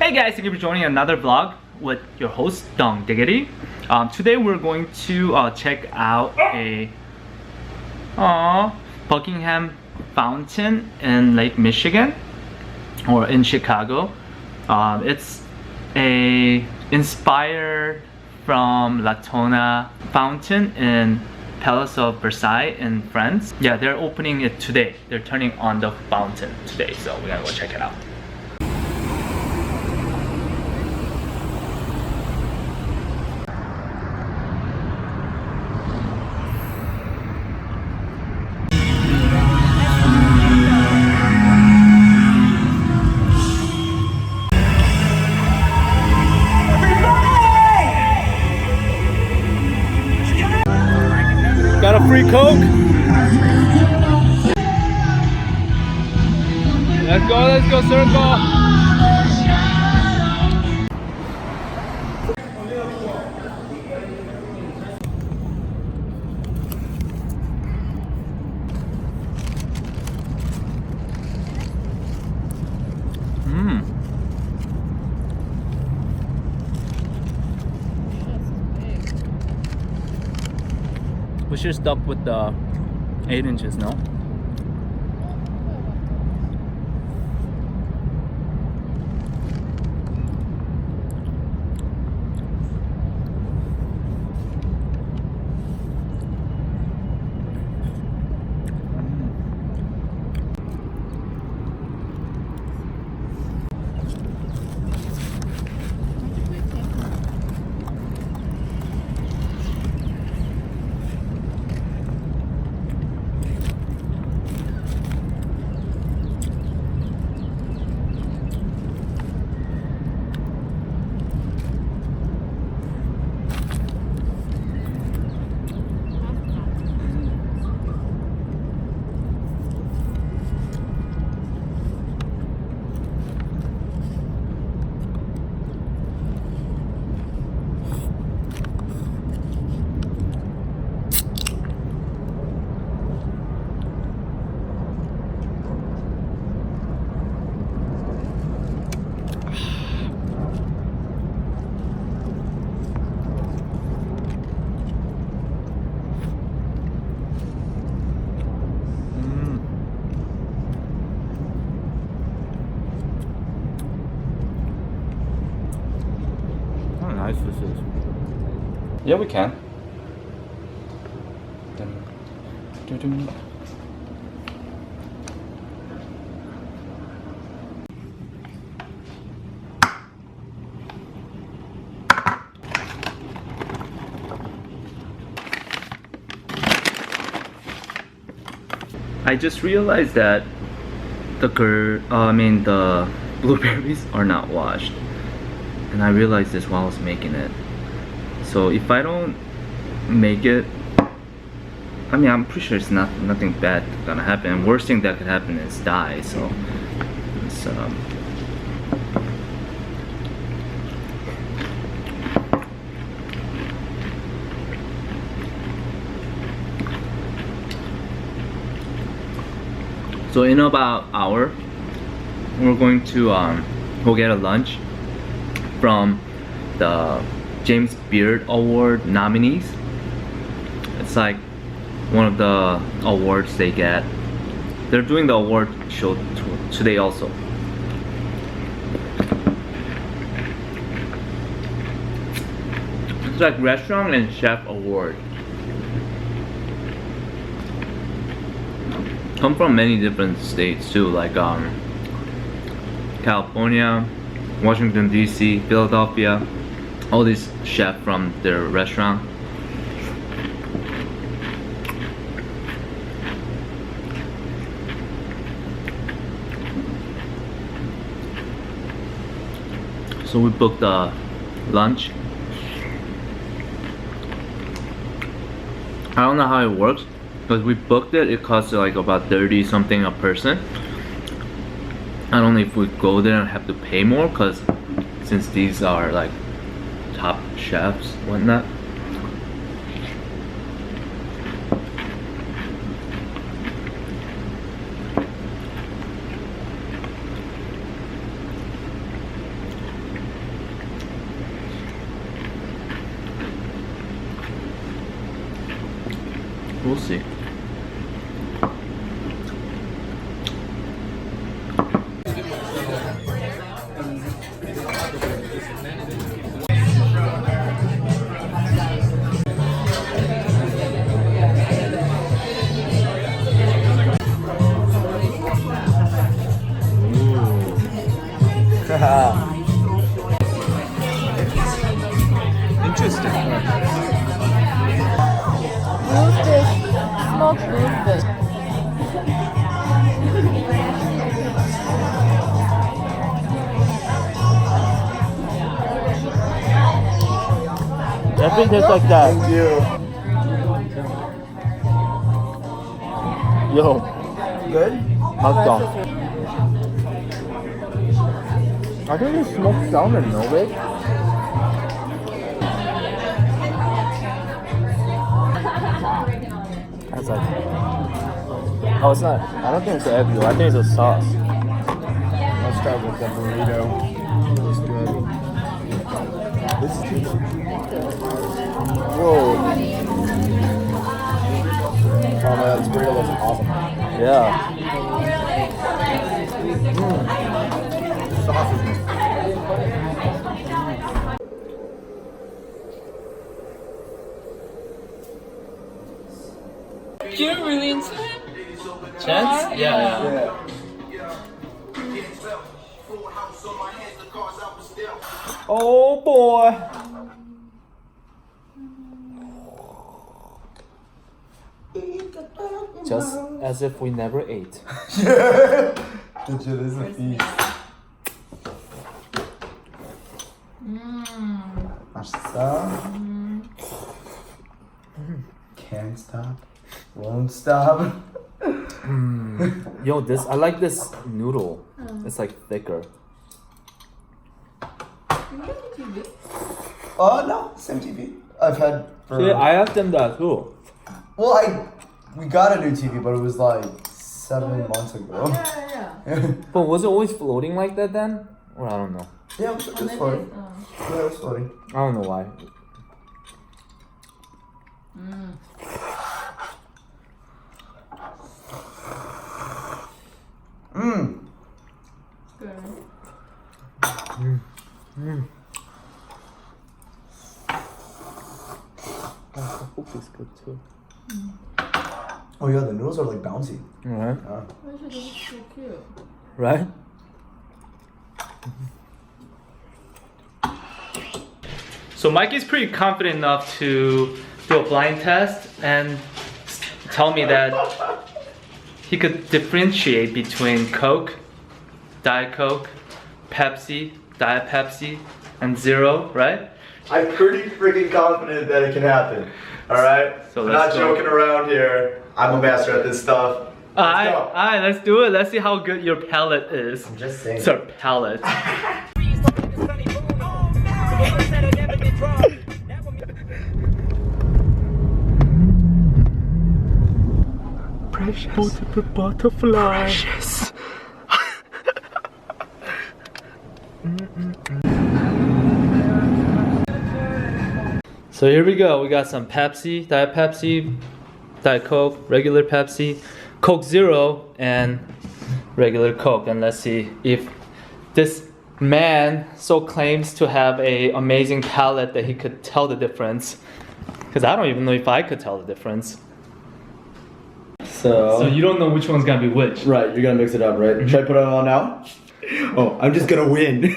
Hey guys, thank you for joining another vlog with your host Dongdigity. Today we're going to check out a Buckingham fountain in Lake Michigan or in Chicago. It's inspired from Latona fountain in Palace of Versailles in France. Yeah, they're opening it today. They're turning on the fountain today, so we're gonna go check it out. Got a free Coke? Let's go, circle! We should stuck with the 8 inches, no? Nice this is. Yeah, we can. I just realized that the blueberries are not washed. And I realized this while I was making it. So if I don't make it, I mean, I'm pretty sure it's nothing bad gonna happen. Worst thing that could happen is die. So it's so in about an hour, we're going to go get a lunch from the James Beard Award nominees. It's like one of the awards they get. They're doing the award show today also. It's like restaurant and chef award. Come from many different states too, like California, Washington DC, Philadelphia, all these chefs from their restaurant. So we booked the lunch. I don't know how it works, because we booked it, it costs like about 30 something a person. I don't know if we go there and have to pay more, because since these are like top chefs, whatnot. we'll see. Interesting. Roasted, smoked roasted. Definitely tastes like that. Thank you. Yo, Good? Mukbang. I think it's smoked salmon, no way? That's like... Oh, it's not. I don't think it's an egg roll. I think it's a sauce. Let's start with the burrito. Looks good. This is good. Whoa. Oh man, this burrito looks awesome. Yeah. Sauce is good. You're really into it? Chance? Yeah. Yeah. Oh boy. Just as if we never ate. That shit is a feast. Stop. Can't stop. Won't stop. Yo, this I like this noodle. It's like thicker. Oh no, same TV. I've had for. See, I asked them that too. Well, we got a new TV, but it was like 7 months ago. Yeah. But was it always floating like that then? Or I don't know. Yeah, it was floating. Yeah, it was floating. I don't know why. Mmm. Good. The hook is good too. Oh yeah, the noodles are like bouncy. Right? Actually, this is so cute. Right? So Mikey's pretty confident enough to do a blind test and tell me that he could differentiate between Coke, Diet Coke, Pepsi, Diet Pepsi, and Zero, right? I'm pretty freaking confident that it can happen. Alright? So I'm let's not go. joking around here. I'm a master at this stuff. Let's go. Alright, let's do it. Let's see how good your palate is. I'm just saying. Sir, palate. Precious butterfly. Precious. So here we go. We got some Pepsi, Diet Coke, regular Pepsi, Coke Zero, and regular Coke. And let's see if this man so claims to have a amazing palate that he could tell the difference. Because I don't even know if I could tell the difference. So you don't know which one's gonna be which. Right, you're gonna mix it up, right? Should I put it on now? Oh, I'm just gonna win.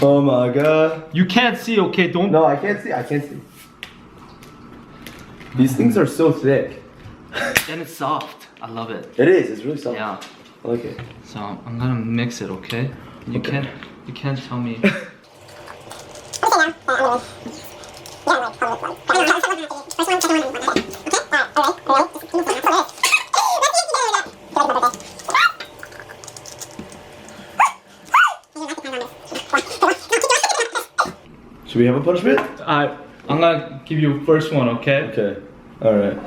Oh my god. You can't see, okay? Don't. No, I can't see. I can't see. These things are so thick. And it's soft. I love it. It is. It's really soft. Yeah. I like it. So I'm gonna mix it, okay? You can't tell me. Should we have a punishment? I'm gonna give you first one, okay? Okay. Alright.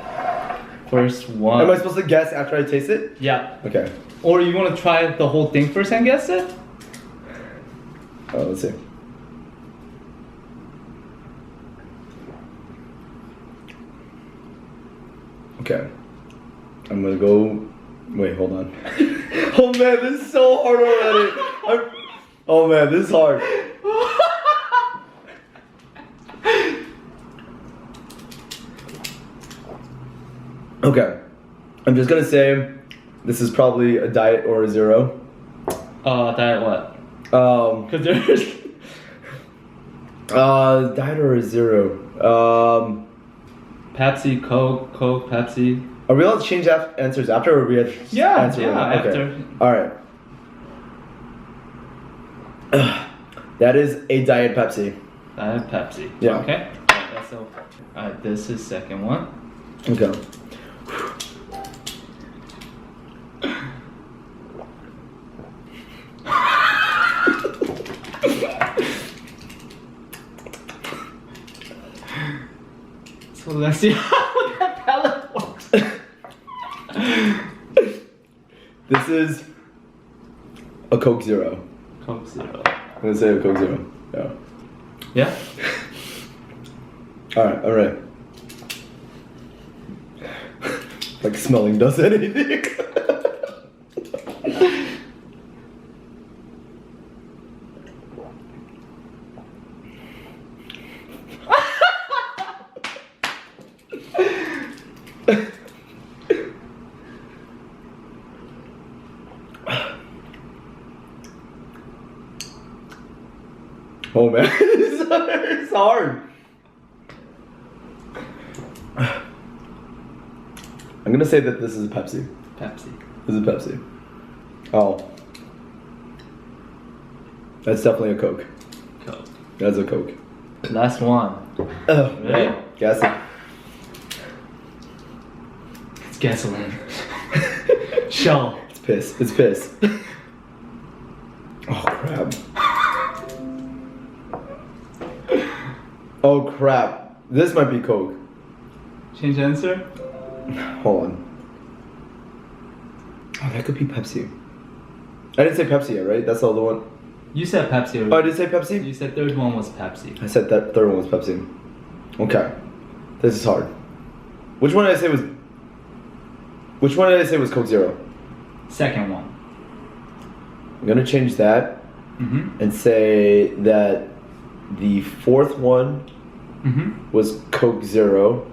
First one. Am I supposed to guess after I taste it? Yeah. Okay. Or you wanna try the whole thing first and guess it? Oh, let's see. Okay. I'm gonna go. Wait, hold on. Oh man, this is so hard already. Oh man, this is hard. Okay. I'm just gonna say this is probably a diet or a zero. Diet what? Cause there's diet or a zero. Pepsi, Coke, Pepsi. Are we allowed to change answers after, or we have to answer right now? after. All right. That is a diet Pepsi. Diet Pepsi. Yeah. Okay. That's so. Alright, this is second one. Okay. So let's see how that palette works. This is a Coke Zero. Coke Zero. I'm gonna say a Coke Zero. Yeah. Yeah? Alright. Like smelling does anything. Oh man, it's hard. I'm gonna say that this is a Pepsi. Pepsi. This is a Pepsi. Oh. That's definitely a Coke. Coke. That's a Coke. Last one. Oh, Ready? Guess it. It's gasoline. Shell. It's piss. It's piss. Oh crap. Oh crap. This might be Coke. Change answer? Hold on. Oh, that could be Pepsi. I didn't say Pepsi yet, right? That's the other one. You said Pepsi. Oh, I did say Pepsi? You said third one was Pepsi. I said that third one was Pepsi. Okay. This is hard. Which one did I say was Coke Zero? Second one. I'm gonna change that and say that the fourth one was Coke Zero.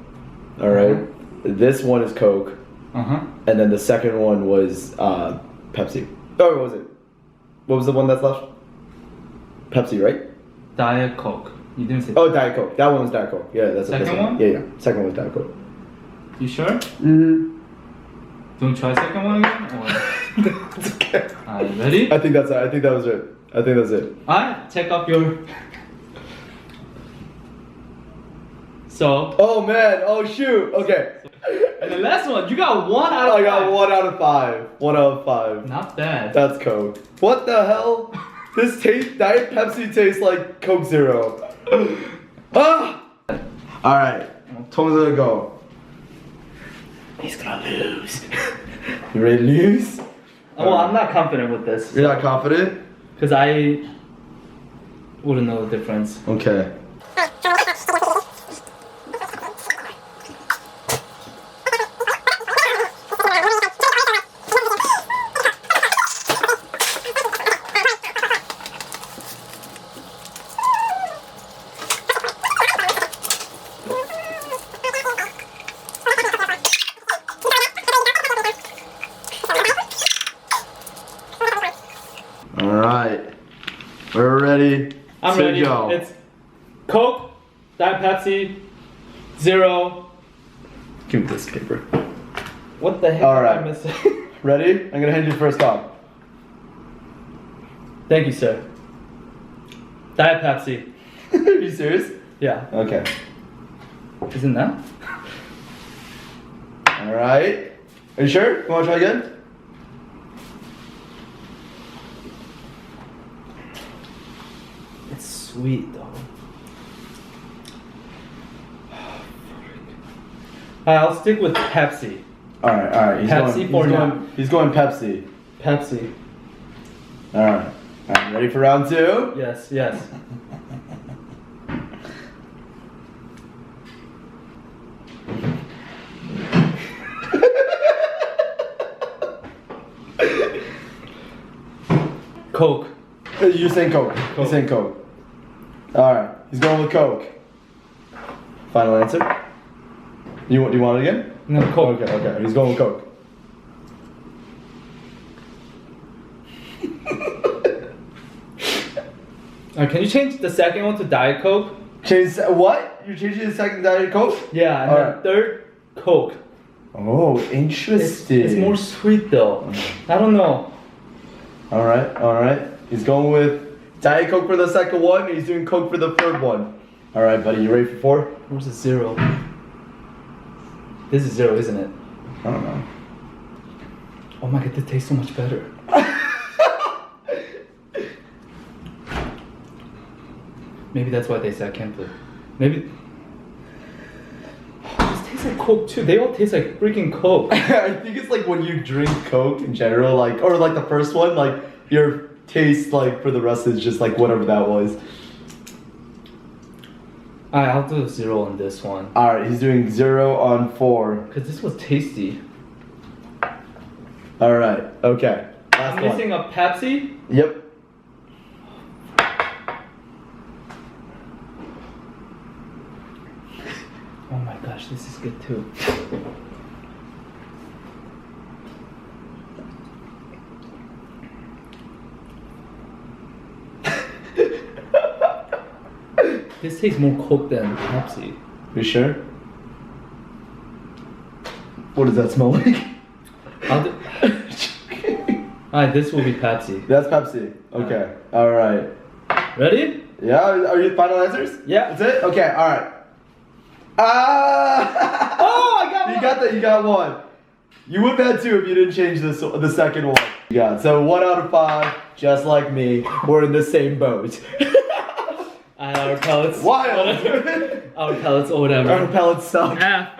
Alright. This one is Coke. And then the second one was Pepsi. Oh, what was it? What was the one that's left? Pepsi, right? Diet Coke. You didn't say. Oh, Diet Coke. That one was Diet Coke. Yeah, that's Second one? Yeah. Second one was Diet Coke. You sure? Mm-hmm. Do you try second one again? Or... It's okay. Alright, ready? I think that was it. I think that's it. Alright, check up your. So. Oh man! Oh shoot! Okay. And the last one, you got 1 out of 5. I got 1 out of 5. 1 out of 5. Not bad. That's Coke. What the hell? This Diet Pepsi tastes like Coke Zero. Ah! Alright. Tom's gonna go. He's gonna lose. You ready to lose? Oh, well, I'm not confident with this. You're not confident? Because I wouldn't know the difference. Okay. Alright. We're ready. I'm to ready. Go. It's Coke, Diet Pepsi, Zero. Give me this paper. What the heck All am right. I missing? Ready? I'm gonna hand you first off. Thank you, sir. Diet Pepsi. Are you serious? Yeah. Okay. Isn't that? Alright. Are you sure? You wanna try again? It's sweet though. I'll stick with Pepsi. Alright. He's going Pepsi. Pepsi. Alright. Ready for round 2? Yes. Coke. You're saying Coke. You're saying Coke. Alright, he's going with Coke. Final answer? Do you want it again? No, Coke. Okay. He's going with Coke. Can you change the second one to Diet Coke? Change what? You're changing the second Diet Coke? Yeah, and Alright. then third, Coke. Oh, interesting. It's more sweet though. I don't know. Alright. He's going with Diet Coke for the second one, and he's doing Coke for the third one. Alright, buddy, you ready for 4? Where's the 0? This is 0, isn't it? I don't know. Oh my god, this tastes so much better. Maybe that's why they say I can't play. Maybe. Oh, this tastes like Coke too. They all taste like freaking Coke. I think it's like when you drink Coke in general, like, or like the first one, like your taste, like for the rest is just like whatever that was. Alright, I'll do a 0 on this one. Alright, he's doing 0 on 4. Because this was tasty. Alright, okay. Last I'm missing a Pepsi. Yep. Oh my gosh, this is good too. This tastes more Coke than Pepsi. You sure? What does that smell like? Alright, this will be Pepsi. That's Pepsi. Okay. Alright. Ready? Yeah, are you final answers? Yeah. That's it? Okay, alright. Ah! Oh, I got one! You got one. You would have had 2 if you didn't change the second one. Yeah, so 1 out of 5, just like me, we're in the same boat. Our pellets. Wild! Our pellets or whatever. Our pellets suck. Half.